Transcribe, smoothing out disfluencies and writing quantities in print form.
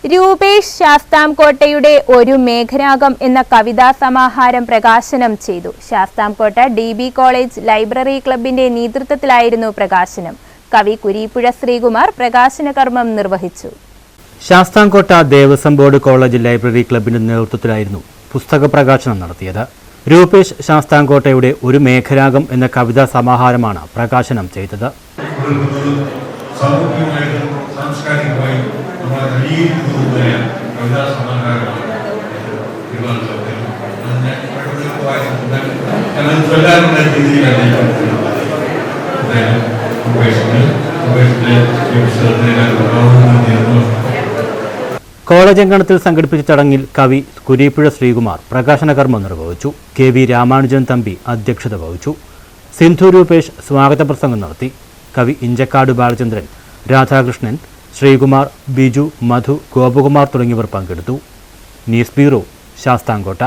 രൂപേഷ് ശാസ്താംകോട്ടയുടെ ഒരു മേഘരാഗം എന്ന കവിതാ സമാഹാരം പ്രകാശനം ചെയ്തു. ശാസ്താംകോട്ട DB കോളേജ് ലൈബ്രറി ക്ലബിന്റെ നേതൃത്വത്തിലായിരുന്നു പ്രകാശനം. കവി കുരീപ്പുഴ ശ്രീകുമാർ പ്രകാശന കർമ്മം നിർവഹിച്ചു. Sasthamkotta Devaswom board college library ക്ലബിന്റെ നേതൃത്വത്തിലായിരുന്നു പുസ്തക പ്രകാശനം നടത്തിയത്. രൂപേഷ് ശാസ്താംകോട്ടയുടെ ഒരു മേഘരാഗം എന്ന കവിതാ സമാഹാരമാണ് പ്രകാശനം ചെയ്തത്. കോളേജ് അങ്കണത്തിൽ സംഘടിപ്പിച്ച ചടങ്ങിൽ കവി കുരീപ്പുഴ ശ്രീകുമാർ പ്രകാശന കർമ്മം നിർവഹിച്ചു. KV രാമാനുജൻ തമ്പി അധ്യക്ഷത വഹിച്ചു. സിന്ധു രൂപേഷ് സ്വാഗത പ്രസംഗം നടത്തി. കവി ഇഞ്ചക്കാട് ബാലചന്ദ്രൻ, രാധാകൃഷ്ണൻ, ശ്രീകുമാർ, ബിജു, മധു, ഗോപകുമാർ തുടങ്ങിയവർ പങ്കെടുത്തു. News bureau, Sasthamkotta.